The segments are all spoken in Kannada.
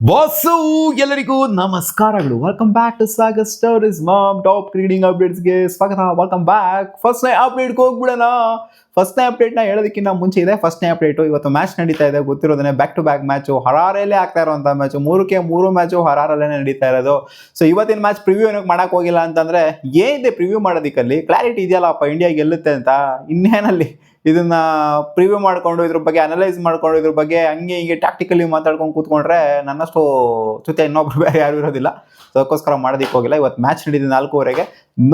ಬಾಸು ಎಲ್ಲರಿಗೂ ನಮಸ್ಕಾರಗಳು. Welcome back to Sagar stories ಮಾಮ್ ಟಾಪ್ ಕ್ರಿಕೆಟಿಂಗ್ ಅಪ್ಡೇಟ್ಸ್ಗೆ ಸ್ವಾಗತ. Welcome back. ಫಸ್ಟ್ನೇ ಅಪ್ಡೇಟ್ಗೆ ಹೋಗ್ಬಿಡೋಣ. ಫಸ್ಟ್ನೇ ಅಪ್ಡೇಟ್ನ ಹೇಳೋದಕ್ಕಿಂತ ಮುಂಚೆ ಇದೆ. ಫಸ್ಟ್ನೇ ಅಪ್ಡೇಟು, ಇವತ್ತು ಮ್ಯಾಚ್ ನಡೀತಾ ಇದೆ, ಗೊತ್ತಿರೋದೇ ಬ್ಯಾಕ್ ಟು ಬ್ಯಾಕ್ ಮ್ಯಾಚು, ಹರಾರಲ್ಲೇ ಆಗ್ತಾ ಇರೋಂಥ ಮ್ಯಾಚು, 3 ಮ್ಯಾಚು ಹರಾರಲ್ಲೇ ನಡೀತಾ ಇರೋದು. ಸೊ ಇವತ್ತಿನ ಮ್ಯಾಚ್ ಪ್ರಿವ್ಯೂ ಏನಕ್ಕೆ ಮಾಡಕ್ಕೆ ಹೋಗಿಲ್ಲ ಅಂತಂದ್ರೆ, ಏನಿದೆ ಪ್ರಿವ್ಯೂ ಮಾಡೋದಕ್ಕಲ್ಲಿ ಕ್ಲಾರಿಟಿ ಇದೆಯಲ್ಲಪ್ಪ, ಇಂಡಿಯಾ ಗೆಲ್ಲುತ್ತೆ ಅಂತ. ಇನ್ನೇನಲ್ಲಿ ಇದನ್ನ ಪ್ರಿವ್ಯೂ ಮಾಡ್ಕೊಂಡು ಇದ್ರ ಬಗ್ಗೆ ಅನಲೈಸ್ ಮಾಡ್ಕೊಂಡು ಇದ್ರ ಬಗ್ಗೆ ಹಂಗೆ ಹಿಂಗೆ ಟ್ಯಾಕ್ಟಿಕಲಿ ಮಾತಾಡ್ಕೊಂಡು ಕೂತ್ಕೊಂಡ್ರೆ ನನ್ನಷ್ಟು ಜೊತೆ ಇನ್ನೊಬ್ರು ಬೇರೆ ಯಾರು ಇರೋದಿಲ್ಲ. ಸೊ ಅದಕ್ಕೋಸ್ಕರ ಮಾಡೋದಕ್ಕೆ ಹೋಗಿಲ್ಲ. ಇವತ್ತು ಮ್ಯಾಚ್ ನಡೀತಿದೆ 4:15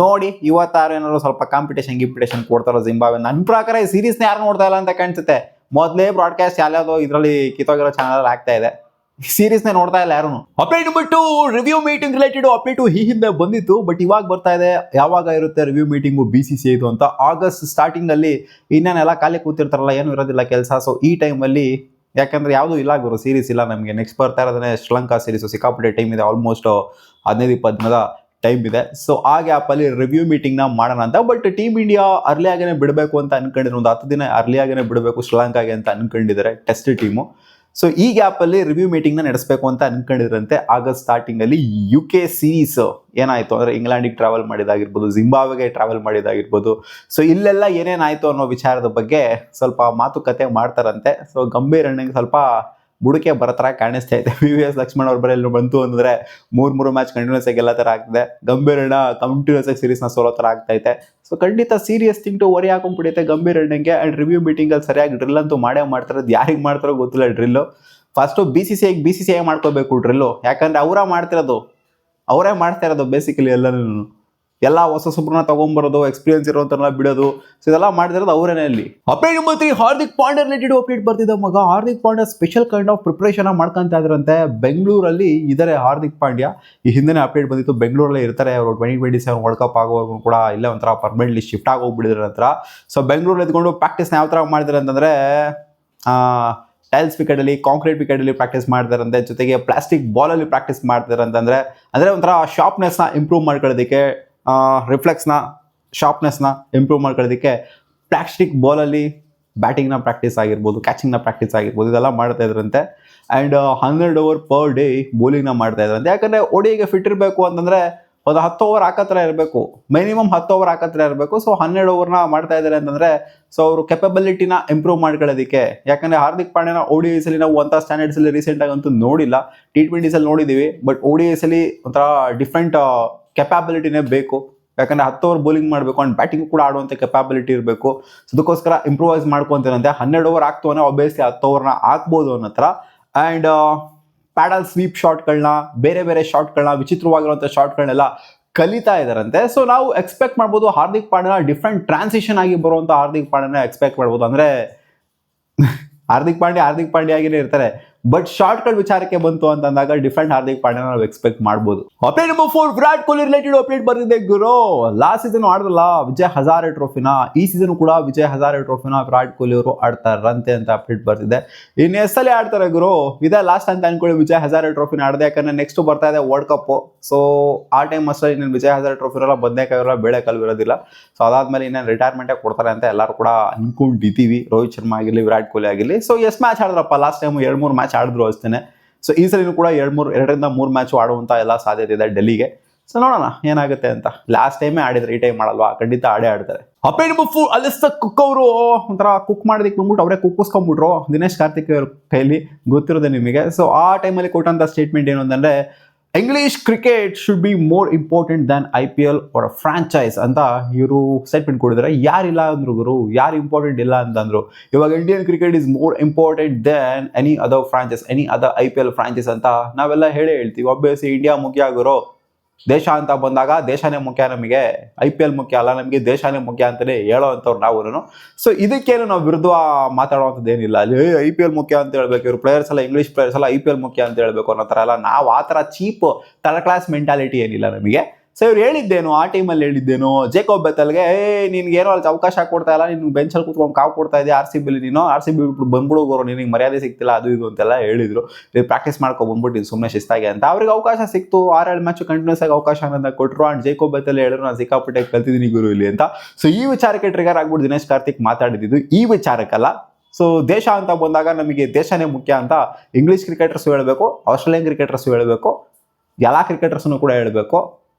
ನೋಡಿ. ಇವತ್ತಾರು ಏನಾದ್ರು ಸ್ವಲ್ಪ ಕಾಂಪಿಟೇಷನ್ ಕೊಡ್ತಾರೋ ಜಿಂಬಾಬ್ವೆ. ನನ್ನ ಪ್ರಕಾರ ಈ ಸೀರೀಸ್ನ ಯಾರು ನೋಡ್ತಾ ಇಲ್ಲ ಅಂತ ಕಾಣಿಸುತ್ತೆ. ಮೊದಲೇ ಬ್ರಾಡ್ಕಾಸ್ಟ್ ಯಾವ್ಯಾವುದೋ ಇದರಲ್ಲಿ ಕಿತ್ತೋಗಿರೋ ಚಾನಲ್ ಆಗ್ತಾ ಇದೆ, ಸೀರೀಸ್ನೇ ನೋಡ್ತಾ ಇಲ್ಲ ಯಾರು. ಅಪ್ಡೇಟ್ ಬಿಟ್ಟು ರಿವ್ಯೂ ಮೀಟಿಂಗ್ ರಿಲೇಟೆಡ್ ಅಪ್ಡೇಟು ಈ ಹಿಂದೆ ಬಂದಿತ್ತು, ಬಟ್ ಇವಾಗ ಬರ್ತಾ ಇದೆ. ಯಾವಾಗ ಇರುತ್ತೆ ರಿವ್ಯೂ ಮೀಟಿಂಗು BCCI ಇದು ಅಂತ? ಆಗಸ್ಟ್ ಸ್ಟಾರ್ಟಿಂಗ್ ಅಲ್ಲಿ. ಇನ್ನೇನೆಲ್ಲ ಖಾಲಿ ಕೂತಿರ್ತಾರಲ್ಲ, ಏನು ಇರೋದಿಲ್ಲ ಕೆಲಸ. ಸೊ ಈ ಟೈಮಲ್ಲಿ, ಯಾಕಂದ್ರೆ ಯಾವುದು ಇಲ್ಲ ಗುರು, ಸೀರೀಸ್ ಇಲ್ಲ ನಮಗೆ. ನೆಕ್ಸ್ಟ್ ಬರ್ತಾ ಇರೋದೇ ಶ್ರೀಲಂಕಾ ಸೀರೀಸು, ಸಿಕ್ಕಾಪಟ್ಟೆ ಟೈಮ್ ಇದೆ, ಆಲ್ಮೋಸ್ಟ್ 15-20 ದಿನದ ಟೈಮ್ ಇದೆ. ಸೊ ಆ ಗ್ಯಾಪಲ್ಲಿ ರಿವ್ಯೂ ಮೀಟಿಂಗ್ನ ಮಾಡೋಣ ಅಂತ. ಬಟ್ ಟೀಮ್ ಇಂಡಿಯಾ ಅರ್ಲಿ ಆಗೇನೆ ಬಿಡಬೇಕು ಅಂತ ಅನ್ಕೊಂಡಿದ್ರು, ಒಂದು 10 ದಿನ ಅರ್ಲಿ ಆಗೇನೆ ಬಿಡಬೇಕು ಶ್ರೀಲಂಕಾಗೆ ಅಂತ ಅನ್ಕೊಂಡಿದ್ದಾರೆ, ಟೆಸ್ಟ್ ಟೀಮು. ಸೊ ಈ ಗ್ಯಾಪಲ್ಲಿ ರಿವ್ಯೂ ಮೀಟಿಂಗ್ನ ನಡೆಸಬೇಕು ಅಂತ ಅನ್ಕೊಂಡಿದ್ರಂತೆ. ಆಗಸ್ಟ್ ಸ್ಟಾರ್ಟಿಂಗ್ ಅಲ್ಲಿ UK ಸೀರೀಸ್ ಏನಾಯ್ತು ಅಂದ್ರೆ, ಇಂಗ್ಲೆಂಡಿಗೆ ಟ್ರಾವೆಲ್ ಮಾಡಿದಾಗಿರ್ಬೋದು, ಜಿಂಬಾಬ್ವೆಗೆ ಟ್ರಾವೆಲ್ ಮಾಡಿದಾಗಿರ್ಬೋದು. ಸೊ ಇಲ್ಲೆಲ್ಲ ಏನೇನಾಯ್ತು ಅನ್ನೋ ವಿಚಾರದ ಬಗ್ಗೆ ಸ್ವಲ್ಪ ಮಾತುಕತೆ ಮಾಡ್ತಾರಂತೆ. ಸೊ ಗಂಭೀರ್ ಅಣ್ಣಂಗೆ ಸ್ವಲ್ಪ ಬುಡಕೆ ಬರೋ ಥರ ಕಾಣಿಸ್ತಾ ಇದೆ. VVS ಲಕ್ಷ್ಮಣ್ ಅವ್ರ ಬರೆಯಲ್ಲಿ ಬಂತು ಅಂದ್ರೆ 3 ಮ್ಯಾಚ್ ಕಂಟಿನ್ಯೂಸ್ ಆಗಿ ಎಲ್ಲ ಥರ ಆಗ್ತಿದೆ. ಗಂಭೀರ್ ಅಣ್ಣ ಕಂಟಿನ್ಯೂಸ್ ಆಗಿ ಸೀರೀಸ್ನ ಸೋಲೋ ಥರ ಆಗ್ತೈತೆ. ಸೊ ಖಂಡಿತ ಸೀರಿಯಸ್ ಥಿಂಗ್ ಟು ವರಿ ಹಾಕೊಂಡ್ಬಿಡುತ್ತೆ ಗಂಭೀರ್ ಅಣ್ಣಂಗೆ. ಅಂಡ್ ರಿವ್ಯೂ ಮೀಟಿಂಗಲ್ಲಿ ಸರಿಯಾಗಿ ಡ್ರಿಲ್ ಅಂತೂ ಮಾಡೇ ಮಾಡ್ತಾರೆ. ಯಾರಿಗೆ ಮಾಡ್ತಾರೋ ಗೊತ್ತಿಲ್ಲ ಡ್ರಿಲ್ಲು. ಫಸ್ಟು BCCI ಮಾಡ್ಕೋಬೇಕು ಡ್ರಿಲ್ಲು, ಯಾಕಂದ್ರೆ ಅವರೇ ಮಾಡ್ತಾ ಇರೋದು ಬೇಸಿಕಲಿ ಎಲ್ಲ ಹೊಸಬ್ರನ್ನ ತಗೊಂಡ್ಬರೋದು, ಎಕ್ಸ್ಪೀರಿಯನ್ಸ್ ಇರೋಂಥವ್ರನ್ನ ಬಿಡೋದು. ಸೊ ಇದೆಲ್ಲ ಮಾಡ್ತಿರೋದು ಅವರೇನೇ ಅಲ್ಲಿ. Update number 3, Hardik Pandya related update ಬರ್ತಿದ್ದ ಮಗ. Hardik Pandya special kind of preparation ಮಾಡ್ಕೊಂತ ಇದ್ರಂತೆ. ಬೆಂಗಳೂರಲ್ಲಿ ಇದ್ದಾರೆ ಹಾರ್ದಿಕ್ ಪಾಂಡ್ಯ. ಈ ಹಿಂದೆ ಅಪ್ಡೇಟ್ ಬಂದಿತ್ತು, ಬೆಂಗಳೂರಲ್ಲೇ ಇರ್ತಾರೆ ಅವರು. 2027 ವರ್ಲ್ಡ್ ಕಪ್ ಆಗೋವರೆಗೂ ಕೂಡ ಇಲ್ಲೇ ಒಂಥರ ಪರ್ಮನೆಂಟ್ಲಿ ಶಿಫ್ಟ್ ಆಗಿ ಹೋಗ್ಬಿಟ್ಟಿದ್ರೆ ಹತ್ರ. ಸೊ ಬೆಂಗಳೂರಲ್ಲಿ ಇದ್ಕೊಂಡು ಪ್ರಾಕ್ಟೀಸ್ನ ಯಾವ ಥರ ಮಾಡಿದ್ರೆ ಅಂತಂದ್ರೆ, ಟೈಲ್ಸ್ ವಿಕೆಟಲ್ಲಿ, ಕಾಂಕ್ರೀಟ್ ವಿಕೆಟಲ್ಲಿ ಪ್ರಾಕ್ಟೀಸ್ ಮಾಡ್ತಾರಂತೆ. ಜೊತೆಗೆ ಪ್ಲಾಸ್ಟಿಕ್ ಬಾಲಲ್ಲಿ ಪ್ರಾಕ್ಟೀಸ್ ಮಾಡ್ತಾರೆ ಅಂತಂದರೆ, ಅಂದರೆ ಒಂಥರ ಶಾರ್ಪ್ನೆಸ್ನ ಇಂಪ್ರೂವ್ ಮಾಡ್ಕೊಳ್ಳೋದಕ್ಕೆ, ರಿಫ್ಲೆಕ್ಸ್ನ ಶಾರ್ಪ್ನೆಸ್ನ ಇಂಪ್ರೂವ್ ಮಾಡ್ಕೊಳ್ಳೋದಕ್ಕೆ ಪ್ಲಾಸ್ಟಿಕ್ ಬಾಲಲ್ಲಿ ಬ್ಯಾಟಿಂಗ್ನ ಪ್ರಾಕ್ಟೀಸ್ ಆಗಿರ್ಬೋದು, ಕ್ಯಾಚಿಂಗ್ನ ಪ್ರಾಕ್ಟೀಸ್ ಆಗಿರ್ಬೋದು, ಇದೆಲ್ಲ ಮಾಡ್ತಾ ಇದ್ರಂತೆ. ಆ್ಯಂಡ್ 100 ಓವರ್ ಪರ್ ಡೇ ಬೌಲಿಂಗ್ನ ಮಾಡ್ತಾ ಇದ್ರಂತೆ. ಯಾಕಂದರೆ ODIಗೆ ಫಿಟ್ ಇರಬೇಕು ಅಂತಂದರೆ ಒಂದು 10 ಓವರ್ ಹಾಕತ್ರ ಇರಬೇಕು, ಮಿನಿಮಮ್ 10 ಓವರ್ ಹಾಕತ್ರ ಇರಬೇಕು. ಸೊ 12 ಓವರ್ನ ಮಾಡ್ತಾ ಇದ್ದಾರೆ ಅಂತಂದರೆ, ಸೊ ಅವರು ಕೆಪಬಿಲಿಟಿನ ಇಂಪ್ರೂವ್ ಮಾಡ್ಕೊಳ್ಳೋದಕ್ಕೆ. ಯಾಕಂದರೆ ಹಾರ್ದಿಕ್ ಪಾಂಡ್ಯನ ODIಸಲ್ಲಿ ನಾವು ಅಂಥ ಸ್ಟ್ಯಾಂಡರ್ಡ್ಸಲ್ಲಿ ರೀಸೆಂಟಾಗಿ ಅಂತೂ ನೋಡಿಲ್ಲ. T20ಸಲ್ಲಿ ನೋಡಿದ್ದೀವಿ, ಬಟ್ ODIಸಲ್ಲಿ ಒಂಥರ ಡಿಫ್ರೆಂಟ್ ಕೆಪಾಬಿಲಿಟಿನೇ ಬೇಕು. ಯಾಕಂದರೆ 10 ಓವರ್ ಬೌಲಿಂಗ್ ಮಾಡಬೇಕು, ಆ್ಯಂಡ್ ಬ್ಯಾಟಿಂಗ್ ಕೂಡ ಆಡುವಂಥ ಕೆಪಾಬಿಲಿಟಿ ಇರಬೇಕು. ಸೊ ಅದಕ್ಕೋಸ್ಕರ ಇಂಪ್ರೂವೈಸ್ ಮಾಡ್ಕೊತಾರಂತೆ. 12 ಓವರ್ ಹಾಕ್ತವನೇ, ಆಬ್ವಿಯಸ್ಲಿ 10 ಓವರ್ನ ಹಾಕ್ಬೋದು ಅನ್ನೋ ಹತ್ರ. ಆ್ಯಂಡ್ ಪ್ಯಾಡಲ್ ಸ್ವೀಪ್ ಶಾಟ್ಗಳನ್ನ, ಬೇರೆ ಶಾಟ್ಗಳನ್ನ, ವಿಚಿತ್ರವಾಗಿರುವಂಥ ಶಾಟ್ಗಳನ್ನೆಲ್ಲ ಕಲಿತಾ ಇದ್ದಾರಂತೆ. ಸೊ ನಾವು ಎಕ್ಸ್ಪೆಕ್ಟ್ ಮಾಡ್ಬೋದು ಹಾರ್ದಿಕ್ ಪಾಂಡ್ಯನ ಡಿಫ್ರೆಂಟ್ ಟ್ರಾನ್ಸಿಷನ್ ಆಗಿ ಬರುವಂಥ ಹಾರ್ದಿಕ್ ಪಾಂಡ್ಯನ ಎಕ್ಸ್ಪೆಕ್ಟ್ ಮಾಡ್ಬೋದು. ಅಂದರೆ ಹಾರ್ದಿಕ್ ಪಾಂಡ್ಯ ಆಗಿನೇ ಇರ್ತಾರೆ, ಬಟ್ ಶಾರ್ಟ್ಗಳ ವಿಚಾರಕ್ಕೆ ಬಂತು ಅಂತಂದಾಗ ಡಿಫ್ರೆಂಟ್ ಹಾರ್ದಿಕ್ ಪಾಂಡ್ಯನ ನಾವು ಎಕ್ಸ್ಪೆಕ್ಟ್ ಮಾಡ್ಬೋದು. Update number 4, Virat Kohli related update ಬರ್ತಿದೆ ಗುರು. ಲಾಸ್ಟ್ ಸೀಸನ್ ಆಡಿದ್ರಲ್ಲ ವಿಜಯ್ ಹಜಾರೆ ಟ್ರೋಫಿನ, ಈ ಸೀಸನ್ ಕೂಡ ವಿಜಯ್ ಹಜಾರೆ ಟ್ರೋಫಿನ ವಿರಾಟ್ ಕೊಹ್ಲಿ ಅವರು ಆಡ್ತಾರಂತೆ ಅಂತ ಅಪ್ಡೇಟ್ ಬರ್ತಿದೆ. ಇನ್ನು ಎಷ್ಟಲ್ಲಿ ಆಡ್ತಾರೆ ಗುರು, ಇದೇ ಲಾಸ್ಟ್ ಅಂತ ಅನ್ಕೊಳ್ಳಿ ವಿಜಯ್ ಹಜಾರೆ ಟ್ರೋಫಿನ ಆಡದೆ. ಯಾಕಂದ್ರೆ ನೆಕ್ಸ್ಟ್ ಬರ್ತಾ ಇದೆ ವರ್ಲ್ಡ್ ಕಪ್. ಸೊ ಆ ಟೈಮ್ ಅಷ್ಟೇ ಇನ್ನೇನು ವಿಜಯ್ ಹಜಾರೆ ಟ್ರೋಫಿನೆಲ್ಲ ಬದನೇಕಾಯಿಲ್ಲ, ಬೇಳೆ ಕಲ್ವಿರೋದಿಲ್ಲ. ಸೊ ಅದಾದ್ಮೇಲೆ ಇನ್ನೇನು ರಿಟೈರ್ಮೆಂಟೇ ಕೊಡ್ತಾರೆ ಅಂತ ಎಲ್ಲರೂ ಕೂಡ ಅನ್ಕೊಂಡಿದ್ದೀವಿ. ರೋಹಿತ್ ಶರ್ಮಾ ಆಗಿರಲಿ, ವಿರಾಟ್ ಕೊಹ್ಲಿ ಆಗಿರಲಿ. ಸೊ ಎಷ್ಟು ಮ್ಯಾಚ್ ಆಡಿದ್ರಪ್ಪ ಲಾಸ್ಟ್ ಟೈಮ್? 2-3 ಮ್ಯಾಚ್ ಆಡಿದ್ರು ಅಷ್ಟೇ. ಸೊ ಈ ಸಲಿನೂ ಕೂಡ 2-3 ಮ್ಯಾಚ್ ಆಡುವಂಥ ಎಲ್ಲ ಸಾಧ್ಯತೆ ಇದೆ ಡೆಲ್ಲಿಗೆ. ಸೊ ನೋಡೋಣ ಏನಾಗುತ್ತೆ ಅಂತ. ಲಾಸ್ಟ್ ಟೈಮೇ ಆಡಿದ್ರೆ, ಈ ಟೈಮ್ ಆಡಲ್ವಾ? ಖಂಡಿತ ಆಡ್ತಾರೆ. ಅಪ್ಡೇಟ್ ನಂಬರ್ 4, ಅಲಿಸ್ಟರ್ ಕುಕ್ ಅವರು ಒಂಥರ ಕುಕ್ ಮಾಡೋದಕ್ಕೆ ಬಂದ್ಬಿಟ್ಟು ಅವರೇ ಕುಕ್ಕಿಸ್ಕೊಂಡ್ಬಿಟ್ರು ದಿನೇಶ್ ಕಾರ್ತಿಕ್ ಅವ್ರ ಕೈಲಿ, ಗೊತ್ತಿರೋದೆ ನಿಮಗೆ. ಸೊ ಆ ಟೈಮಲ್ಲಿ ಕೊಟ್ಟಂಥ ಸ್ಟೇಟ್ಮೆಂಟ್ ಏನು ಅಂತಂದರೆ, English cricket should be more important than IPL or franchise ಅಂತ ಇವರು ಸ್ಟೇಟ್ಮೆಂಟ್ ಕೊಡಿದ್ರೆ. ಯಾರಿಲ್ಲ ಅಂದ್ರು ಗುರು, ಯಾರು ಇಂಪಾರ್ಟೆಂಟ್ ಇಲ್ಲ ಅಂತಂದ್ರು. ಇವಾಗ Indian cricket is more important than any other franchise, any other IPL franchise ಅಂತ ನಾವೆಲ್ಲ ಹೇಳ್ತೀವಿ. ಆಬ್ವಿಯಸ್ಲಿ ಇಂಡಿಯಾ ಮುಖ್ಯ ಗುರು. ದೇಶ ಅಂತ ಬಂದಾಗ ದೇಶನೇ ಮುಖ್ಯ ನಮಗೆ, IPL ಮುಖ್ಯ ಅಲ್ಲ ನಮಗೆ, ದೇಶನೇ ಮುಖ್ಯ ಅಂತಲೇ ಹೇಳೋ ಅಂಥವ್ರು ನಾವು. ಸೊ ಇದಕ್ಕೇನು ನಾವು ವಿರುದ್ಧ ಮಾತಾಡುವಂಥದ್ದು ಏನಿಲ್ಲ. ಅಲ್ಲಿ IPL ಮುಖ್ಯ ಅಂತ ಹೇಳ್ಬೇಕು, ಇವರು ಪ್ಲೇಯರ್ಸ್ ಎಲ್ಲ, ಇಂಗ್ಲೀಷ್ ಪ್ಲೇಯರ್ಸ್ ಎಲ್ಲ IPL ಮುಖ್ಯ ಅಂತ ಹೇಳ್ಬೇಕು ಅನ್ನೋ ಥರ ಎಲ್ಲ ನಾವು ಆ ಥರ ಚೀಪ್ ಥರ್ಡ್ ಕ್ಲಾಸ್ ಮೆಂಟಾಲಿಟಿ ಏನಿಲ್ಲ ನಮಗೆ. ಸೊ ಇವ್ರು ಹೇಳಿದ್ದೇನು, ಆ ಟೈಮಲ್ಲಿ ಹೇಳಿದ್ದೇನು, ಜೇಕೋಬ್ ಬೆಥೆಲ್ಗೆ ನಿನ್ಗೇನೋ ಅಲ್ಲಿ ಅವಕಾಶ ಕೊಡ್ತಾ ಇಲ್ಲ, ನೀನು ಬೆಂಚಲ್ಲಿ ಕೂತ್ಕೊಂಡು ಕಾವು ಕೊಡ್ತಾ ಇದೆಯಾ, RCB ನೀನು RCB ಬಿಟ್ಬಿಟ್ಟು ಬಂದ್ಬಿಡೋಗೋರು, ನಿನಗೆ ಮರ್ಯಾದೆ ಸಿಗ್ತಿಲ್ಲ, ಅದು ಇದು ಅಂತೆಲ್ಲ ಹೇಳಿದ್ರು. ಪ್ರಾಕ್ಟೀಸ್ ಮಾಡ್ಕೊ ಬಂದ್ಬಿಟ್ಟು ಇದು ಸುಮ್ಮನೆ ಶಿಸ್ತಾಗೆ ಅಂತ. ಅವ್ರಿಗೆ ಅವಕಾಶ ಸಿಕ್ತು, 6-7 ಮ್ಯಾಚ್ ಕಂಟಿನ್ಯೂಸ್ ಆಗಿ ಅವಕಾಶ ಅನ್ನೋದನ್ನ ಕೊಟ್ಟರು. ಆ್ಯಂಡ್ ಜೇಕೋಬ್ ಬೆಥೆಲ್ ಹೇಳಿದ್ರು, ನಾನು ಸಿಕ್ಕಾಪಟ್ಟೆ ಕಲ್ತಿದ್ದೀನಿ ಗುರು ಇಲ್ಲಿ ಅಂತ. ಸೊ ಈ ವಿಚಾರಕ್ಕೆ ಟ್ರಿಗರ್ ಆಗ್ಬಿಟ್ಟು ದಿನೇಶ್ ಕಾರ್ತಿಕ್ ಮಾತಾಡಿದ್ದು ಈ ವಿಚಾರಕ್ಕಲ್ಲ. ಸೊ ದೇಶ ಅಂತ ಬಂದಾಗ ನಮಗೆ ದೇಶನೇ ಮುಖ್ಯ ಅಂತ ಇಂಗ್ಲೀಷ್ ಕ್ರಿಕೆಟರ್ಸು ಹೇಳಬೇಕು, ಆಸ್ಟ್ರೇಲಿಯನ್ ಕ್ರಿಕೆಟರ್ಸು ಹೇಳಬೇಕು, ಎಲ್ಲ ಕ್ರಿಕೆಟರ್ಸ್ನು ಕೂಡ ಹೇಳಬೇಕು.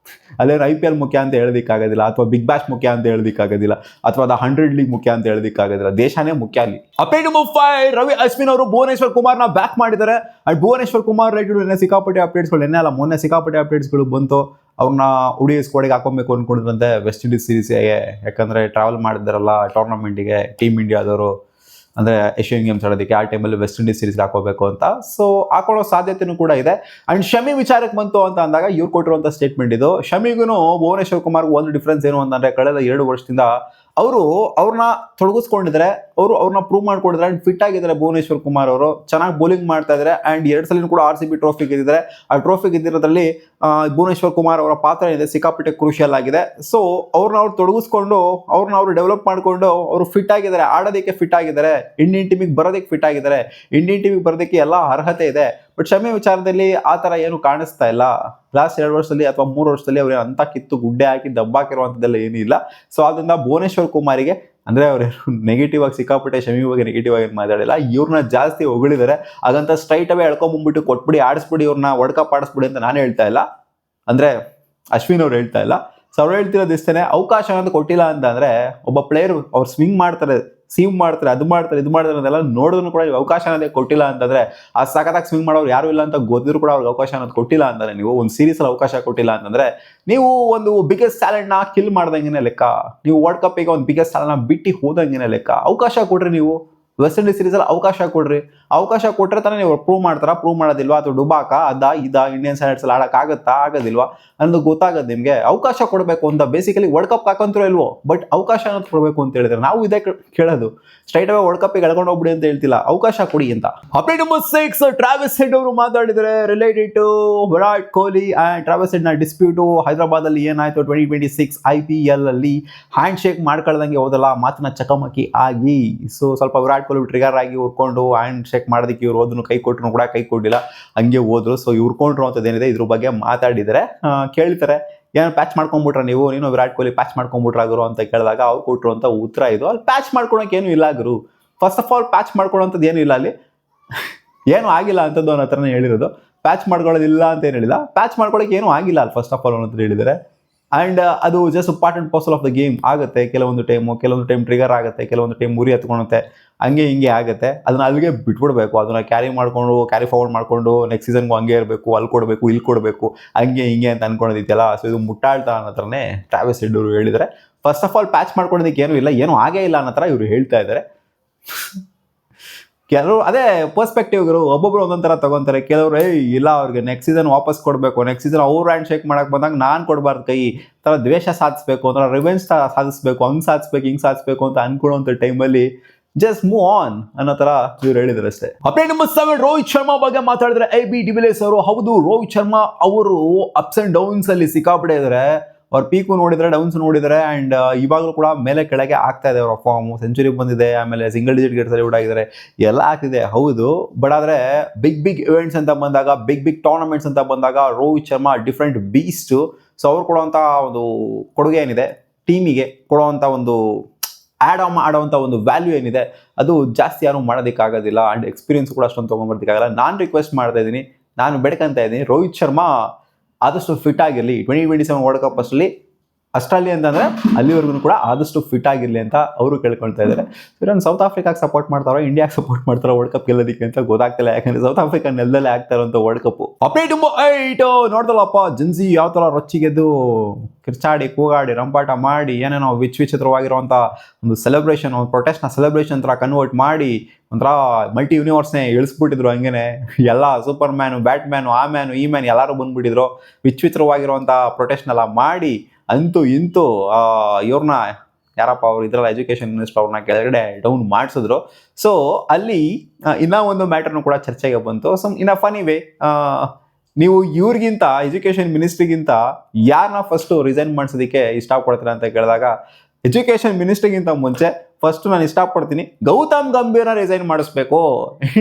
ಅಲ್ಲೇನು IPL ಮುಖ್ಯ ಅಂತ ಹೇಳೋದಕ್ಕಾಗೋದಿಲ್ಲ, ಅಥವಾ ಬಿಗ್ ಬ್ಯಾಶ್ ಮುಖ್ಯ ಅಂತ ಹೇಳೋದಕ್ಕಾಗೋದಿಲ್ಲ, ಅಥವಾ ದ 100 ಲೀಗ್ ಮುಖ್ಯ ಅಂತ ಹೇಳೋದಕ್ಕಾಗೋದಿಲ್ಲ. ದೇಶನೇ ಮುಖ್ಯ ಅಲ್ಲಿ. ಅಪ್ಡೇಟ್ ನಂಬರ್ 5, ರವಿ ಅಶ್ವಿನ್ ಅವರು ಭುವನೇಶ್ವರ್ ಕುಮಾರ್ನ ಬ್ಯಾಕ್ ಮಾಡಿದ್ದಾರೆ. ಅಂಡ್ ಭುವನೇಶ್ವರ್ ಕುಮಾರ್ ರಿಲೇಟೆಡ್ ನಿನ್ನೆ ಸಿಕ್ಕಾಪಟ್ಟೆ ಅಪ್ಡೇಟ್ಸ್ಗಳು, ನಿನ್ನೆ ಅಲ್ಲ ಮೊನ್ನೆ ಸಿಕ್ಕಾಪಟ್ಟೆ ಅಪ್ಡೇಟ್ಸ್ಗಳು ಬಂತು. ಅವ್ರನ್ನ ಉಡಿ ಸ್ಕ್ವಾಡಿಗೆ ಹಾಕೊಬೇಕು ಅಂದ್ಕೊಂಡಿದ್ರಂತೆ ವೆಸ್ಟ್ ಇಂಡೀಸ್ ಸೀರೀಸ್ಗೆ, ಯಾಕಂದರೆ ಟ್ರಾವೆಲ್ ಮಾಡಿದಾರಲ್ಲ ಟೂರ್ನಮೆಂಟಿಗೆ ಟೀಮ್ ಇಂಡಿಯಾದವರು, ಅಂದರೆ ಏಷ್ಯನ್ ಗೇಮ್ಸ್ ಆಡೋದಕ್ಕೆ. ಆ ಟೈಮಲ್ಲಿ ವೆಸ್ಟ್ ಇಂಡೀಸ್ ಸೀರೀಸ್ಗೆ ಹಾಕೋಬೇಕು ಅಂತ. ಸೊ ಹಾಕೊಳ್ಳೋ ಸಾಧ್ಯತೆಯೂ ಕೂಡ ಇದೆ. ಅಂಡ್ ಶಮಿ ವಿಚಾರಕ್ಕೆ ಬಂತು ಅಂತ ಅಂದಾಗ ಇವ್ರು ಕೊಟ್ಟಿರುವಂಥ ಸ್ಟೇಟ್ಮೆಂಟ್ ಇದು. ಶಮಿಗೂ ಭುವನೇಶ್ವರ್ ಕುಮಾರ್ಗೂ ಒಂದು ಡಿಫ್ರೆನ್ಸ್ ಏನು ಅಂತಂದರೆ, ಕಳೆದ 2 ವರ್ಷದಿಂದ ಅವ್ರನ್ನ ತೊಡಗಿಸ್ಕೊಂಡಿದ್ದಾರೆ, ಅವ್ರನ್ನ ಪ್ರೂವ್ ಮಾಡ್ಕೊಂಡಿದ್ದಾರೆ. ಅಂಡ್ ಫಿಟ್ ಆಗಿದ್ದಾರೆ ಭುವನೇಶ್ವರ್ ಕುಮಾರ್ ಅವರು, ಚೆನ್ನಾಗಿ ಬೌಲಿಂಗ್ ಮಾಡ್ತಾ ಇದ್ದಾರೆ. ಅಂಡ್ 2 ಸಲ ಕೂಡ RCB ಟ್ರೋಫಿ ಗೆದ್ದಿದ್ದಾರೆ. ಆ ಟ್ರೋಫಿ ಗೆದ್ದಿರೋದ್ರಲ್ಲಿ ಭುವನೇಶ್ವರ್ ಕುಮಾರ್ ಅವರ ಪಾತ್ರ ಏನಿದೆ ಸಿಕ್ಕಾಪಟ್ಟೆ ಕ್ರೂಷಿಯಲ್ ಆಗಿದೆ. ಸೊ ಅವ್ರನ್ನ ತೊಡಗಿಸ್ಕೊಂಡು ಅವ್ರು ಡೆವಲಪ್ ಮಾಡಿಕೊಂಡು ಅವರು ಫಿಟ್ ಆಗಿದ್ದಾರೆ, ಆಡೋದಕ್ಕೆ ಫಿಟ್ ಆಗಿದ್ದಾರೆ, ಇಂಡಿಯನ್ ಟೀಮಿಗೆ ಬರೋದಕ್ಕೆ ಫಿಟ್ ಆಗಿದ್ದಾರೆ, ಇಂಡಿಯನ್ ಟೀಮಿಗೆ ಬರೋದಕ್ಕೆ ಎಲ್ಲ ಅರ್ಹತೆ ಇದೆ. ಬಟ್ ಶಮಿ ವಿಚಾರದಲ್ಲಿ ಆ ಥರ ಏನು ಕಾಣಿಸ್ತಾ ಇಲ್ಲ. ಲಾಸ್ಟ್ 2 ವರ್ಷದಲ್ಲಿ ಅಥವಾ 3 ವರ್ಷದಲ್ಲಿ ಅವ್ರು ಅಂತ ಕಿತ್ತು ಗುಡ್ಡೆ ಹಾಕಿ ದಬ್ಬಾಕಿರುವಂಥದ್ದೆಲ್ಲ ಏನೂ ಇಲ್ಲ. ಸೊ ಅದರಿಂದ ಭುವನೇಶ್ವರ್ ಕುಮಾರಿಗೆ, ಅಂದರೆ ಅವ್ರು ನೆಗೆಟಿವ್ ಆಗಿ ಸಿಕ್ಕಾಪಟ್ಟೆ ಶಮಿ ಬಗ್ಗೆ ನೆಗೆಟಿವ್ ಆಗಿ ಮಾತಾಡಿಲ್ಲ, ಇವ್ರನ್ನ ಜಾಸ್ತಿ ಹೊಗಳಿದ್ದಾರೆ. ಹಾಗಂತ ಸ್ಟ್ರೈಟ್ ಅವೇ ಎಳ್ಕೊಂಬಂದ್ಬಿಟ್ಟು ಕೊಟ್ಬಿಡಿ, ಆಡಿಸ್ಬಿಡಿ, ಇವ್ರನ್ನ ವರ್ಲ್ಡ್ ಕಪ್ ಆಡಿಸ್ಬಿಡಿ ಅಂತ ನಾನು ಹೇಳ್ತಾ ಇಲ್ಲ, ಅಂದರೆ ಅಶ್ವಿನ್ ಅವ್ರು ಹೇಳ್ತಾ ಇಲ್ಲ. ಸೊ ಅವ್ರು ಹೇಳ್ತಿರೋದು ಇಷ್ಟೇ, ಅವಕಾಶ ಅಂತ ಕೊಟ್ಟಿಲ್ಲ ಅಂತ ಅಂದರೆ ಒಬ್ಬ ಪ್ಲೇಯರ್ ಅವ್ರು ಸ್ವಿಂಗ್ ಮಾಡ್ತಾರೆ, ಸೀವ್ ಮಾಡ್ತಾರೆ, ಇದು ಮಾಡ್ತಾರೆ ಅದೆಲ್ಲ ನೋಡಿದ್ರು ಕೂಡ ಅವಕಾಶ ಅನ್ನೋದೇ ಕೊಟ್ಟಿಲ್ಲ ಅಂತಂದರೆ, ಆ ಸಖತ್ತಾಗಿ ಸ್ವಿಂಗ್ ಮಾಡೋರು ಯಾರು ಇಲ್ಲ ಅಂತ ಗೊತ್ತಿದ್ರು ಕೂಡ ಅವ್ರಿಗೆ ಅವಕಾಶ ಅನ್ನೋದು ಕೊಟ್ಟಿಲ್ಲ ಅಂತಂದರೆ, ನೀವು ಒಂದು ಸೀರೀಸಲ್ಲಿ ಅವಕಾಶ ಕೊಟ್ಟಿಲ್ಲ ಅಂತಂದರೆ ನೀವು ಒಂದು ಬಿಗ್ಗೆಸ್ಟ್ ಟ್ಯಾಲೆಂಟ್ನ ಕಿಲ್ ಮಾಡ್ದಂಗೆ ಲೆಕ್ಕ. ನೀವು ವರ್ಲ್ಡ್ ಕಪ್ಪಿಗೆ ಒಂದು ಬಿಗ್ಗೆಸ್ಟ್ ಟ್ಯಾಲೆಂಟ್ನ ಬಿಟ್ಟು ಹೋದಂಗೆ ಲೆಕ್ಕ. ಅವಕಾಶ ಕೊಡ್ರಿ, ನೀವು ವೆಸ್ಟ್ ಇಂಡೀಸ್ ಸೀರೀಸಲ್ಲಿ ಅವಕಾಶ ಕೊಡ್ರಿ. ಅವಕಾಶ ಕೊಟ್ಟರೆ ತಾನೇ ನೀವು ಪ್ರೂವ್ ಮಾಡ್ತಾರಾ, ಪ್ರೂವ್ ಮಾಡೋದಿಲ್ವಾ, ಅಥವಾ ಡುಬಾಕ ಇಂಡಿಯನ್ ಸ್ಟ್ಯಾಂಡರ್ಡ್ಸಲ್ಲಿ ಆಡೋಕ್ಕಾಗತ್ತಾ ಅನ್ನೋದು ಗೊತ್ತಾಗೋದು ನಿಮಗೆ. ಅವಕಾಶ ಕೊಡಬೇಕು ಅಂತ ಬೇಸಿಕಲಿ ವರ್ಲ್ಡ್ ಕಪ್ ಹಾಕಂತರೂ ಇಲ್ವೋ, ಬಟ್ ಅವಕಾಶ ಅನ್ನೋದು ಕೊಡಬೇಕು ಅಂತ ಹೇಳಿದ್ರೆ ನಾವು ಇದೇ ಕೇಳೋದು. ಸ್ಟ್ರೈಟ್ ಅವೇ ವರ್ಲ್ಡ್ ಕಪ್ಪಿಗೆ ಎಳ್ಕೊಂಡು ಹೋಗ್ಬಿಡಿ ಅಂತ ಹೇಳ್ತಿಲ್ಲ, ಅವಕಾಶ ಕೊಡಿ ಅಂತ. ಅಪ್ಡೇಟ್ ನಂಬರ್ 6, ಟ್ರಾವಿಸ್ ಹೆಡ್ ಅವರು ಮಾತಾಡಿದರೆ related to Virat Kohli and Travis ಹೆಡ್ನ ಡಿಸ್ಪ್ಯೂಟು. ಹೈದರಾಬಾದಲ್ಲಿ ಏನಾಯಿತು 2026 IPL ಅಲ್ಲಿ ಹ್ಯಾಂಡ್ ಶೇಕ್ ಮಾಡ್ಕೊಳ್ದಂಗೆ ಹೋದಲ್ಲ, ಮಾತಿನ ಚಕಮಕಿ ಆಗಿ. ಸೊ ಸ್ವಲ್ಪ ವಿರಾಟ್ ಕೊಹ್ಲಿ ಟ್ರಿಗರ್ ಆಗಿ ಉರ್ಕೊಂಡು ಹ್ಯಾಂಡ್ ಶೇಕ್ ಮಾಡೋದಕ್ಕೆ ಇವ್ರು ಹೋದ್ರು, ಕೈ ಕೊಟ್ಟರು ಕೂಡ ಕೈ ಕೊಟ್ಟಿಲ್ಲ, ಹಂಗೆ ಹೋದ್ರು. ಸೊ ಇವ್ರ್ಕೊಂಡ್ರು ಅಂತದೇನಿದೆ ಇದ್ರ ಬಗ್ಗೆ ಮಾತಾಡಿದರೆ ಕೇಳ್ತಾರೆ, ಏನು ಪ್ಯಾಚ್ ಮಾಡ್ಕೊಂಡ್ಬಿಟ್ರ ನೀನು ವಿರಾಟ್ ಕೊಹ್ಲಿ ಪ್ಯಾಚ್ ಮಾಡ್ಕೊಂಡ್ಬಿಟ್ರ ಗುರು ಅಂತ ಕೇಳಿದಾಗ ಅವ್ರು ಕೊಟ್ಟರು ಅಂತ ಉತ್ತರ ಇದು. ಅಲ್ಲಿ ಪ್ಯಾಚ್ ಮಾಡ್ಕೊಳಕ್ಕೆ ಏನು ಇಲ್ಲ ಗುರು. ಫಸ್ಟ್ ಆಫ್ ಆಲ್ ಪ್ಯಾಚ್ ಮಾಡ್ಕೊಳ್ಳೋಂಥದ್ದು ಏನು ಇಲ್ಲ ಅಲ್ಲಿ, ಏನು ಆಗಿಲ್ಲ ಅಂತದ್ದು ಅವನ ಹತ್ರನೇ ಹೇಳಿರೋದು. ಪ್ಯಾಚ್ ಮಾಡ್ಕೊಳ್ಳೋದಿಲ್ಲ ಅಂತ ಏನು ಹೇಳಿಲ್ಲ, ಪ್ಯಾಚ್ ಮಾಡ್ಕೊಳ್ಳೋಕೆ ಏನೂ ಆಗಿಲ್ಲ ಅಲ್ಲಿ ಫಸ್ಟ್ ಆಫ್ ಆಲ್ ಅನ್ನೋದು ಹೇಳಿದ್ದಾರೆ. ಆ್ಯಂಡ್ ಅದು just part and parcel of the game ಆಗುತ್ತೆ. ಕೆಲವೊಂದು ಟೈಮ್ ಟ್ರಿಗರ್ ಆಗುತ್ತೆ, ಕೆಲವೊಂದು ಟೈಮ್ ಮುರಿ ಹತ್ಕೊಳುತ್ತೆ, ಹಂಗೆ ಹಿಂಗೆ ಆಗುತ್ತೆ. ಅದನ್ನ ಅಲ್ಲಿಗೆ ಬಿಟ್ಬಿಡ್ಬೇಕು, ಅದನ್ನ ಕ್ಯಾರಿ ಫಾರ್ವರ್ಡ್ ಮಾಡಿಕೊಂಡು ನೆಕ್ಸ್ಟ್ ಸೀಸನ್ಗೂ ಹಂಗೆ ಇರಬೇಕು, ಅಲ್ಲಿ ಕೊಡಬೇಕು ಇಲ್ಲಿ ಕೊಡಬೇಕು, ಹಂಗೆ ಹಿಂಗೆ ಅಂತ ಅನ್ಕೊಂಡಿದ್ಯಲ್ಲ. ಸೊ ಇದು ಮುಟ್ಟಾಳ್ತಾ ಅನ್ನೋ ಥರನೇ ಟ್ರಾವಿಸ್ ಹೆಡ್ ಅವರು ಹೇಳಿದರೆ. ಫಸ್ಟ್ ಆಫ್ ಆಲ್ ಪ್ಯಾಚ್ ಮಾಡ್ಕೊಳ್ಳೋದಕ್ಕೆ ಏನೂ ಇಲ್ಲ, ಏನೂ ಆಗೇ ಇಲ್ಲ ಅನ್ನೋ ಥರ ಇವರು ಹೇಳ್ತಾ ಇದ್ದಾರೆ. ಕೆಲವರು ಅದೇ ಪರ್ಸ್ಪೆಕ್ಟಿವ್ಗಳು ಒಬ್ಬೊಬ್ರು ಒಂದೊಂದು ಥರ ತೊಗೊತಾರೆ. ಕೆಲವರು ಇಲ್ಲ ಅವ್ರಿಗೆ ನೆಕ್ಸ್ಟ್ ಸೀಸನ್ ವಾಪಸ್ ಕೊಡಬೇಕು, ನೆಕ್ಸ್ಟ್ ಸೀಸನ್ ಅವ್ರು ಹ್ಯಾಂಡ್ ಶೇಕ್ ಮಾಡಕ್ಕೆ ಬಂದಾಗ ನಾನು ಕೊಡಬಾರ್ದು ಕೈ, ಥರ ದ್ವೇಷ ಸಾಧಿಸ್ಬೇಕು, ಒಂಥರ ರಿವೆಂಜ್ ಸಾಧಿಸ್ಬೇಕು, ಹಂಗೆ ಸಾಧಿಸ್ಬೇಕು ಹಿಂಗೆ ಸಾಧಿಸ್ಬೇಕು ಅಂತ ಅನ್ಕೊಳ್ಳೋಂಥ ಟೈಮಲ್ಲಿ ಜಸ್ಟ್ ಮೂವ್ ಆನ್ ಅನ್ನೋ ಥರ ಇವ್ರು ಹೇಳಿದ್ರು ಅಷ್ಟೇ. ಅಪ್ಡೇಟ್ ನಂಬರ್ 7, ರೋಹಿತ್ ಶರ್ಮಾ ಬಗ್ಗೆ ಮಾತಾಡಿದ್ರೆ AB ಡಿವಿಲಿಯರ್ಸ್ ಅವರು. ಹೌದು, ರೋಹಿತ್ ಶರ್ಮಾ ಅವರು ಅಪ್ಸ್ ಆ್ಯಂಡ್ ಡೌನ್ಸ್ ಅಲ್ಲಿ ಸಿಕ್ಕಾಪಟ್ಟೆ ಇದ್ದಾರೆ. ಅವ್ರ ಪೀಕು ನೋಡಿದರೆ, ಡೌನ್ಸ್ ನೋಡಿದರೆ, ಆ್ಯಂಡ್ ಇವಾಗಲೂ ಕೂಡ ಮೇಲೆ ಕೆಳಗೆ ಆಗ್ತಾ ಇದೆ ಅವ್ರ ಫಾರ್ಮು. ಸೆಂಚುರಿ ಬಂದಿದೆ, ಆಮೇಲೆ ಸಿಂಗಲ್ ಡಿಜಿಟ್ ಗೇಟ್ಸಲ್ಲಿ ಔಟ್ ಆಗಿದ್ದಾರೆ, ಎಲ್ಲ ಆಗ್ತಿದೆ ಹೌದು. ಬಟ್ ಆದರೆ ಬಿಗ್ ಇವೆಂಟ್ಸ್ ಅಂತ ಬಂದಾಗ, ಬಿಗ್ ಟೂರ್ನಮೆಂಟ್ಸ್ ಅಂತ ಬಂದಾಗ ರೋಹಿತ್ ಶರ್ಮಾ ಡಿಫ್ರೆಂಟ್ ಬೀಸ್ಟು. ಸೊ ಅವ್ರು ಕೊಡುವಂಥ ಒಂದು ಕೊಡುಗೆ ಏನಿದೆ, ಟೀಮಿಗೆ ಕೊಡುವಂಥ ಒಂದು ಆಡೋವಂಥ ಒಂದು ವ್ಯಾಲ್ಯೂ ಏನಿದೆ, ಅದು ಜಾಸ್ತಿ ಯಾರು ಮಾಡೋದಕ್ಕಾಗೋದಿಲ್ಲ. ಆ್ಯಂಡ್ ಎಕ್ಸ್ಪೀರಿಯನ್ಸ್ ಕೂಡ ಅಷ್ಟೊಂದು ತೊಗೊಂಡ್ಬರ್ದಕ್ಕಾಗಲ್ಲ. ನಾನು ರಿಕ್ವೆಸ್ಟ್ ಮಾಡ್ತಾ ಇದ್ದೀನಿ, ನಾನು ಬೇಡ್ಕೊಂತ ಇದ್ದೀನಿ, ರೋಹಿತ್ ಶರ್ಮಾ ಆದಷ್ಟು ಫಿಟ್ ಆಗಿರಲಿ. 2027 ವರ್ಲ್ಡ್ ಕಪ್ ಅಷ್ಟರಲ್ಲಿ ಅಂತಂದರೆ ಅಲ್ಲಿವರೆಗೂ ಕೂಡ ಆದಷ್ಟು ಫಿಟ್ ಆಗಿರಲಿ ಅಂತ ಅವರು ಕೇಳ್ಕೊಳ್ತಾ ಇದ್ದಾರೆ. ಇವರನ್ನು ಸೌತ್ ಆಫ್ರಿಕಾಗೆ ಸಪೋರ್ಟ್ ಮಾಡ್ತಾರೋ, ಇಂಡಿಯಾಗೆ ಸಪೋರ್ಟ್ ಮಾಡ್ತಾರೋ ವರ್ಲ್ಡ್ ಕಪ್ ಗೆಲ್ಲೋದಕ್ಕೆ ಅಂತ ಗೊತ್ತಾಗ್ತಿಲ್ಲ. ಯಾಕಂದರೆ ಸೌತ್ ಆಫ್ರಿಕಾ ನೆಲದಲ್ಲೇ ಆಗ್ತಾ ಇರೋಂಥ ವರ್ಲ್ಡ್ ಕಪ್. ಅಪ್ಡೇಟ್ ನಂಬರ್ 8, ನೋಡ್ದಲ್ಲಪ್ಪ ಜನ್ಸಿ ಯಾವ ಥರ ರೊಚ್ಚಿಗೆದ್ದು ಕಿರ್ಚಾಡಿ ಕೂಗಾಡಿ ರಂಪಾಟ ಮಾಡಿ ಏನೇನೋ ವಿಚಿತ್ರವಾಗಿರುವಂಥ ಒಂದು ಸೆಲೆಬ್ರೇಷನ್, ಒಂದು ಪ್ರೊಟೆಸ್ಟ್ನ ಸೆಲೆಬ್ರೇಷನ್ ಥರ ಕನ್ವರ್ಟ್ ಮಾಡಿ ಒಂಥರ ಮಲ್ಟಿ ಯೂನಿವರ್ಸ್ನೇ ಇಳಿಸ್ಬಿಟ್ಟಿದ್ರು. ಹಂಗೇನೆ ಎಲ್ಲ ಸೂಪರ್ ಮ್ಯಾನು, ಬ್ಯಾಟ್ಮ್ಯಾನು, ಆ ಮ್ಯಾನು ಈ ಮ್ಯಾನ್ ಎಲ್ಲರೂ ಬಂದುಬಿಟ್ಟಿದ್ರು. ವಿಚಿತ್ರವಾಗಿರುವಂಥ ಪ್ರೊಟೆಸ್ಟ್ನೆಲ್ಲ ಮಾಡಿ ಅಂತೂ ಇಂತೂ ಇವ್ರನ್ನ ಯಾರಪ್ಪ ಅವ್ರು ಇದ್ರಲ್ಲ ಎಜುಕೇಷನ್ ಮಿನಿಸ್ಟರ್, ಅವ್ರನ್ನ ಕೆಳಗಡೆ ಡೌನ್ ಮಾಡಿಸಿದ್ರು. ಸೊ ಅಲ್ಲಿ ಇನ್ನೂ ಒಂದು ಮ್ಯಾಟರ್ನು ಕೂಡ ಚರ್ಚೆಗೆ ಬಂತು. So in a funny way, ನೀವು ಇವ್ರಿಗಿಂತ ಎಜುಕೇಷನ್ ಮಿನಿಸ್ಟ್ರಿಗಿಂತ ಯಾರನ್ನ ಫಸ್ಟು ರಿಸೈನ್ ಮಾಡಿಸೋದಕ್ಕೆ ಇಷ್ಟಪಡ್ತೀರಾ ಅಂತ ಕೇಳಿದಾಗ, ಎಜುಕೇಷನ್ ಮಿನಿಸ್ಟ್ರಿಗಿಂತ ಮುಂಚೆ ಫಸ್ಟ್ ನಾನು ಇಷ್ಟಪಡ್ತೀನಿ ಗೌತಮ್ ಗಂಭೀರ್ನ ರಿಸೈನ್ ಮಾಡಿಸ್ಬೇಕು,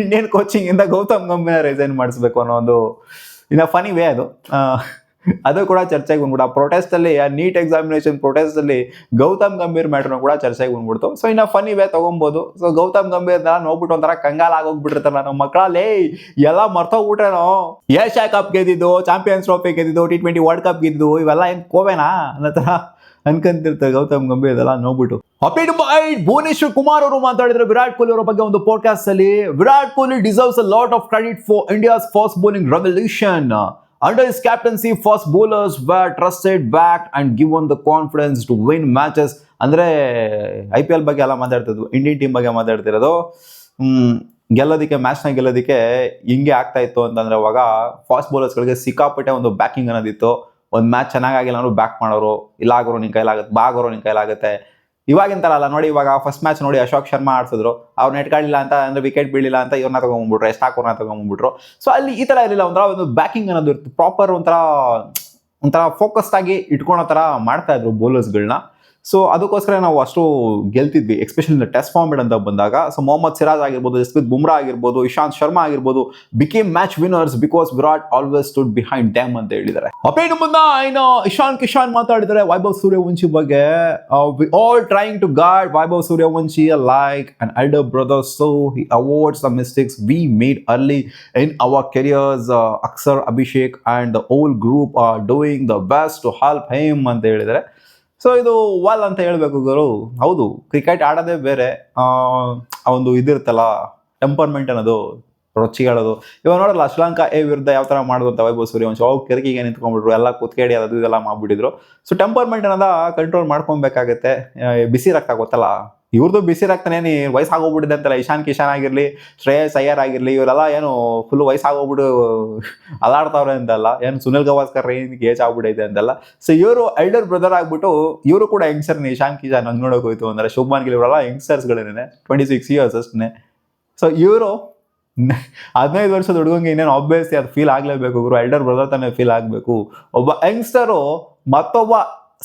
ಇಂಡಿಯನ್ ಕೋಚಿಂಗಿಂದ ಗೌತಮ್ ಗಂಭೀರ್ನ ರಿಸೈನ್ ಮಾಡಿಸ್ಬೇಕು ಅನ್ನೋ ಒಂದು ಇನ್ನ ಫನಿ ವೇ ಅದು. ಅದು ಕೂಡ ಚರ್ಚೆಗೆ ಬಂದ್ಬಿಟ್ಟು ಆ ಪ್ರೊಟೆಸ್ಟ್ ಅಲ್ಲಿ ನೀಟ್ ಎಕ್ಸಾಮಿನೇಷನ್ ಪ್ರೊಟೆಸ್ಟ್ ಅಲ್ಲಿ ಗೌತಮ್ ಗಂಭೀರ್ ಮ್ಯಾಟರ್ನು ಕೂಡ ಚರ್ಚೆಗೆ ಬಂದ್ಬಿಡ್ತು. ಸೊ ಇನ್ನ ಫನ್ ಇವೇ ತಗೊಬಹುದು. ಸೊ ಗೌತಮ್ ಗಂಭೀರ್ ನೋಡ್ಬಿಟ್ಟು ಒಂಥರ ಕಂಗಾಲ ಆಗೋಗ್ಬಿಟ್ಟಿರ್ತಾರ ನಮ್ಮ ಮಕ್ಕಳಲ್ಲಿ ಎಲ್ಲ ಮರ್ತೋಗ್ಬಿಟ್ರೇನೋ. ಏಷ್ಯಾ ಕಪ್ ಗೆದ್ದಿದ್ದು, ಚಾಂಪಿಯನ್ಸ್ ಟ್ರೋಫಿ ಗೆದ್ದಿದ್ದು, T20 ವರ್ಲ್ಡ್ ಕಪ್ ಗೆದ್ದಿದ್ದು, ಇವೆಲ್ಲ ಏನ್ ಕೋವೆನಾ ಅನ್ನೋ ತರ ಅನ್ಕೊಂತಿರ್ತಾರೆ ಗೌತಮ್ ಗಂಭೀರ್ ಇದೆಲ್ಲ ನೋಡ್ಬಿಟ್ಟು. ಭುವನೇಶ್ವರ್ ಕುಮಾರ್ ಅವರು ಮಾತಾಡಿದ್ರೆ ವಿರಾಟ್ ಕೊಹ್ಲಿ ಅವರ ಬಗ್ಗೆ ಒಂದು ಪಾಡ್ಕಾಸ್ಟ್ ಅಲ್ಲಿ. Virat Kohli deserves a lot of credit for India's fast bowling revolution. Under his captaincy, fast bowlers were trusted, backed and given the confidence to win matches. ಅಂದ್ರೆ IPL ಬಗ್ಗೆ ಎಲ್ಲ ಮಾತಾಡ್ತಿದ್ವು, ಇಂಡಿಯನ್ ಟೀಮ್ ಬಗ್ಗೆ ಮಾತಾಡ್ತಿರೋದು. ಗೆಲ್ಲೋದಕ್ಕೆ ಮ್ಯಾಚ್ನ ಗೆಲ್ಲೋದಕ್ಕೆ ಹಿಂಗೆ ಆಗ್ತಾ ಇತ್ತು ಅಂತಂದ್ರೆ ಅವಾಗ ಫಾಸ್ಟ್ ಬೌಲರ್ಸ್ಗಳಿಗೆ ಸಿಕ್ಕಾಪಟ್ಟೆ ಒಂದು ಬ್ಯಾಕಿಂಗ್ ಅನ್ನೋದಿತ್ತು. ಒಂದು ಮ್ಯಾಚ್ ಚೆನ್ನಾಗಿಲ್ಲ ಅಂದ್ರೆ ಬ್ಯಾಕ್ ಮಾಡೋರು, ಇಲ್ಲ ಆಗೋರು ನಿನ್ ಕೈಲಾಗುತ್ತೆ, ಬಾಗೋರು ನಿನ್ ಕೈಲಾಗುತ್ತೆ. ಇವಾಗಿನ ತರ ಅಲ್ಲ ನೋಡಿ. ಇವಾಗ ಫಸ್ಟ್ ಮ್ಯಾಚ್ ನೋಡಿ ಅಶೋಕ್ ಶರ್ಮಾ ಆಡ್ಸಿದ್ರು, ಅವ್ರು ನೆಟ್ ಕಾಡಿಲ್ಲ ಅಂತ ಅಂದ್ರೆ ವಿಕೆಟ್ ಬೀಳಿಲ್ಲ ಅಂತ ಇವ್ರನ್ನ ತಗೊಂಡ್ಬಿಟ್ರು, ಎಷ್ಟ್ ಹಾಕೋರ್ನ ತಗೊಂಡ್ಬಿಟ್ರು. ಸೊ ಅಲ್ಲಿ ಈ ತರ ಇರಲಿಲ್ಲ, ಒಂಥರ ಒಂದು ಬ್ಯಾಕಿಂಗ್ ಅನ್ನೋದು ಇರುತ್ತೆ, ಪ್ರಾಪರ್ ಒಂಥರ ಫೋಕಸ್ಡ್ ಆಗಿ ಇಟ್ಕೊಳೋ ತರ ಮಾಡ್ತಾ ಇದ್ರು ಬೌಲರ್ಸ್ಗಳನ್ನ. ಸೊ ಅದಕ್ಕೋಸ್ಕರ ನಾವು ಅಷ್ಟು ಗೆಲ್ತಿದ್ವಿ, ಎಸ್ಪೆಷಲಿ ಟೆಸ್ಟ್ ಫಾರ್ಮೆಟ್ ಅಂತ ಬಂದಾಗ. ಸೊ ಮೊಹಮ್ಮದ್ ಸಿರಾಜ್ ಆಗಿರ್ಬೋದು, ಜಸ್ಪ್ರೀತ್ ಬುಮ್ರಾ ಆಗಿರ್ಬೋದು, ಇಶಾಂತ್ ಶರ್ಮಾ ಆಗಿರ್ಬೋದು, became match winners because Virat always stood behind dam ಅಂತ ಹೇಳಿದ್ದಾರೆ. ಅಪೇನು ಮುಂದ ಇನ್ನು ಇಶಾನ್ ಕಿಶಾನ್ ಮಾತಾಡಿದರೆ ವೈಭವ್ ಸೂರ್ಯವಂಶಿ ಬಗ್ಗೆ. We all trying to guard Vaibhav Suryavanshi like an elder brother, so he avoids the mistakes we made early in our careers. Aksar, Abhishek and the whole group are doing the best to help him ಅಂತ ಹೇಳಿದರೆ. ಸೊ ಇದು ವಾಲ್ ಅಂತ ಹೇಳ್ಬೇಕು ಗುರು. ಹೌದು, ಕ್ರಿಕೆಟ್ ಆಡೋದೇ ಬೇರೆ, ಒಂದು ಇದಿರುತ್ತಲ್ಲ ಟೆಂಪರ್ಮೆಂಟ್ ಅನ್ನೋದು, ರೊಚ್ಚಿಗಳದು. ಇವಾಗ ನೋಡಲ್ಲ ಶ್ರೀಲಂಕಾ ವಿರುದ್ಧ ಯಾವ ತರ ಮಾಡಿದ್ರು ಅಂತ ವೈಭವ್ ಸೂರ್ಯವಂಶಿ. ಅವು ಕೆರಕಿಗೆ ನಿಂತ್ಕೊಂಡ್ಬಿಟ್ರು, ಎಲ್ಲ ಕುತ್ಕೇಡಿ ಅದು ಇದೆಲ್ಲ ಮಾಡ್ಬಿಟ್ಟಿದ್ರು. ಸೊ ಟೆಂಪರ್ಮೆಂಟ್ ಅನ್ನೋದ ಕಂಟ್ರೋಲ್ ಮಾಡ್ಕೊಬೇಕಾಗತ್ತೆ. ಬಿಸಿ ರಕ್ತ ಗೊತ್ತಲ್ಲ, ಇವ್ರದ್ದು ಬಿಸಿ ರಕ್ತನೇನು ವಯಸ್ಸಾಗೋಗ್ಬಿಟ್ಟಿದೆ ಅಂತಲ್ಲ. ಇಶಾನ್ ಕಿಶಾನ್ ಆಗಿರ್ಲಿ, ಶ್ರೇಯಸ್ ಅಯ್ಯರ್ ಆಗಿರ್ಲಿ, ಇವರೆಲ್ಲ ಏನು ಫುಲ್ ವಯಸ್ಸಾಗೋಗ್ಬಿಟ್ಟು ಅಲಾಡ್ತಾವ್ರೆ ಅಂತಲ್ಲ, ಏನು ಸುನಿಲ್ ಗವಾಸ್ಕರ್ ಏನಿಗೆ ಏಜ್ ಆಗ್ಬಿಟ್ಟೈತೆ ಅಂತಲ್ಲ. ಸೊ ಇವರು ಎಲ್ಡರ್ ಬ್ರದರ್ ಆಗ್ಬಿಟ್ಟು ಇವರು ಕೂಡ ಯಂಗ್ಸ್ಟರ್. ಇಶಾನ್ ಕಿಶಾನ್ ಹಂಗೆ ನೋಡೋಕೆ ಹೋಯ್ತು ಅಂದ್ರೆ ಶುಭ್ಮಾನ್ ಗಿಲ್ ಇವರೆಲ್ಲ ಯಂಗ್ಸ್ಟರ್ಸ್ಗಳೇನೆ, 26 years ಅಷ್ಟೇ. ಸೊ ಇವರು 15 ವರ್ಷದ ಹುಡುಗಂಗೆ ಇನ್ನೇನು ಆಬ್ವಿಯಸ್ಲಿ ಅದು ಫೀಲ್ ಆಗ್ಲೇಬೇಕು ಗುರು. ಎಲ್ಡರ್ ಬ್ರದರ್ ತಾನೇ ಫೀಲ್ ಆಗಬೇಕು. ಒಬ್ಬ ಯಂಗ್ಸ್ಟರು ಮತ್ತೊಬ್ಬ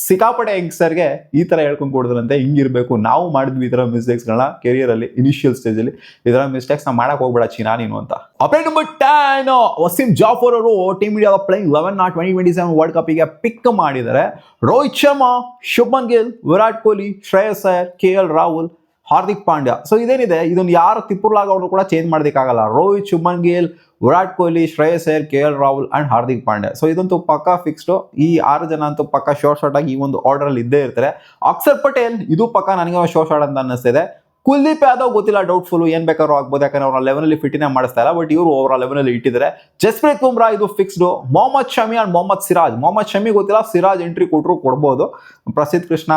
ಸಿಕ್ಕಾಪಟ್ಟೆ ಯಂಗ್ಸ್ಟರ್ಗೆ ಈ ತರ ಹೇಳ್ಕೊಂಡು ಕೊಡಿದ್ರಂತೆ, ಹಿಂಗಿರ್ಬೇಕು. ನಾವು ಮಾಡಿದ್ವಿ ಈ ತರ ಮಿಸ್ಟೇಕ್ಸ್ಗಳನ್ನ ಕೆರಿಯರ್ ಅಲ್ಲಿ, ಇನಿಷಿಯಲ್ ಸ್ಟೇಜ್ ಅಲ್ಲಿ. ಇದರ ಮಿಸ್ಟೇಕ್ಸ್ ನ ಮಾಡಕ್ ಹೋಗ್ಬೇಡ ಚೀನಾ ನೀನು ಅಂತ. ಅಪ್ಡೇಟ್ ನಂಬರ್ 10, ವಸೀಂ ಜಾಫರ್ ಅವರು ಟೀಮ್ ಇಂಡಿಯಾದ ಪ್ಲೇಯಿಂಗ್ 11 2027 ವರ್ಲ್ಡ್ ಕಪ್ ಗೆ ಪಿಕ್ ಮಾಡಿದ್ದಾರೆ. ರೋಹಿತ್ ಶರ್ಮಾ, ಶುಭ್ಮನ್ ಗಿಲ್, ವಿರಾಟ್ ಕೊಹ್ಲಿ, ಶ್ರೇಯಸ್ ಅಯ್ಯರ್, KL ರಾಹುಲ್, ಹಾರ್ದಿಕ್ ಪಾಂಡ್ಯ. ಸೊ ಇದೇನಿದೆ, ಇದನ್ನ ಯಾರು ತಿಪ್ಪುರ್ಲಾಗ ಅವರು ಕೂಡ ಚೇಂಜ್ ಮಾಡೋದಕ್ಕಾಗಲ್ಲ. Rohit, Shubman Gill, Virat Kohli, Shreyas Iyer, KL Rahul and Hardik Pandya. So ಇದಂತೂ ಪಕ್ಕಾ ಫಿಕ್ಸ್ಡ್. ಈ 6 ಜನ ಅಂತೂ ಪಕ್ಕಾ ಶಾರ್ಟ್ ಆಗಿ ಈ ಒಂದು ಆರ್ಡರ್ ಅಲ್ಲಿ ಇದ್ದೇ ಇರ್ತಾರೆ. ಅಕ್ಷರ್ ಪಟೇಲ್ ಇದು ಪಕ್ಕಾ ನನಗೆ ಶಾರ್ಟ್ ಅಂತ ಅನ್ನಿಸ್ತಿದೆ. ಕುಲ್ದೀಪ್ ಯಾದವ್ ಗೊತ್ತಿಲ್ಲ, ಡೌಟ್ಫುಲ್, ಏನ್ ಬೇಕಾದ್ರೂ ಆಗ್ಬೋದು, ಯಾಕಂದ್ರೆ ಅವ್ರ ಲೆವೆನ್ ಅಲ್ಲಿ ಫಿಟ್ಟಿನ ಮಾಡಿಸ್ತಾ ಇಲ್ಲ. ಬಟ್ ಇವರು ಅವರ ಲೆವೆನ್ ಅಲ್ಲಿ ಇಟ್ಟಿದ್ದಾರೆ. ಜಸ್ಪ್ರೀತ್ ಬುಮ್ರಾ ಇದು ಫಿಕ್ಸ್ಡ್. ಮೊಹಮ್ಮದ್ ಶಮಿ ಅಂಡ್ ಮೊಹಮ್ಮದ್ ಸಿರಾಜ್. ಮೊಹಮ್ಮದ್ ಶಮಿ ಗೊತ್ತಿಲ್ಲ, ಸಿರಾಜ್ ಎಂಟ್ರಿ ಕೊಟ್ಟರು ಕೊಡ್ಬೋದು. ಪ್ರಸಿದ್ಧ ಕೃಷ್ಣ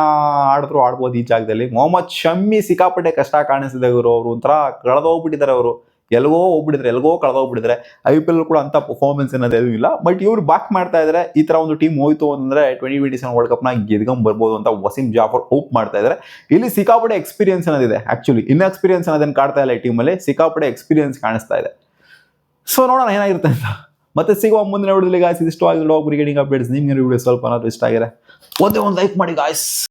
ಆಡಿದ್ರು ಆಡ್ಬೋದು ಈ ಜಾಗದಲ್ಲಿ. ಮೊಹಮ್ಮದ್ ಶಮಿ ಸಿಕ್ಕಾಪಟ್ಟೆ ಕಷ್ಟ ಕಾಣಿಸಿದೆ ಇವರು. ಅವರು ಒಂಥರ ಕಳೆದೋಗ್ಬಿಟ್ಟಿದ್ದಾರೆ. ಅವರು ಎಲ್ಗೋ ಕಳೆದೋಗ್ಬಿಟ್ಟಿದ್ರೆ. IPL ಕೂಡ ಅಂತ ಪರ್ಫಾರ್ಮೆನ್ಸ್ ಅನ್ನೋದೇನು ಇಲ್ಲ. ಬಟ್ ಇವ್ರು ಬ್ಯಾಕ್ ಮಾಡ್ತಾ ಇದ್ದಾರೆ. ಈ ತರ ಒಂದು ಟೀಮ್ ಹೋಯ್ತು ಅಂದ್ರೆ 2027 ವರ್ಲ್ಡ್ ಕಪ್ ನ ಗೆದ್ಕೊಂಡ್ ಬರ್ಬೋದು ಅಂತ ವಸೀಂ ಜಾಫರ್ ಹೋಪ್ ಮಾಡ್ತಾ ಇದ್ದಾರೆ. ಇಲ್ಲಿ ಸಿಕ್ಕಾಪಟ್ಟೆ ಎಕ್ಸ್ಪೀರಿಯನ್ಸ್ ಅನ್ನೋದಿದೆ. ಆಕ್ಚುಲಿ ಇನ್ಎಕ್ಸ್ಪೀರಿಯನ್ಸ್ ಅನ್ನೋದನ್ನ ಕಾಡ್ತಾ ಇಲ್ಲ ಈ ಟೀಮ್ ಅಲ್ಲಿ, ಸಿಕ್ಕಾಪಟ್ಟೆ ಎಕ್ಸ್ಪೀರಿಯನ್ಸ್ ಕಾಣಿಸ್ತಾ ಇದೆ. ಸೊ ನೋಡೋಣ ಏನಾಗಿರುತ್ತೆ ಅಂತ. ಮತ್ತೆ ಸಿಗುವ ಮುಂದಿನ ವಿಡಿಯೋದಲ್ಲಿ ಗಾಯ್ಸ್. ಇದಿಷ್ಟು ಆಗಿರೋ ಕ್ರಿಕೆಟಿಂಗ್ ಅಪ್ಡೇಟ್ಸ್. ನಿಮ್ಗೆ ವಿಡಿಯೋ ಸ್ವಲ್ಪ ಏನಾದ್ರು ಇಷ್ಟ ಆಗಿದೆ ಒಂದೇ ಒಂದು ಲೈಕ್ ಮಾಡಿ ಗಾಯ್ಸ್.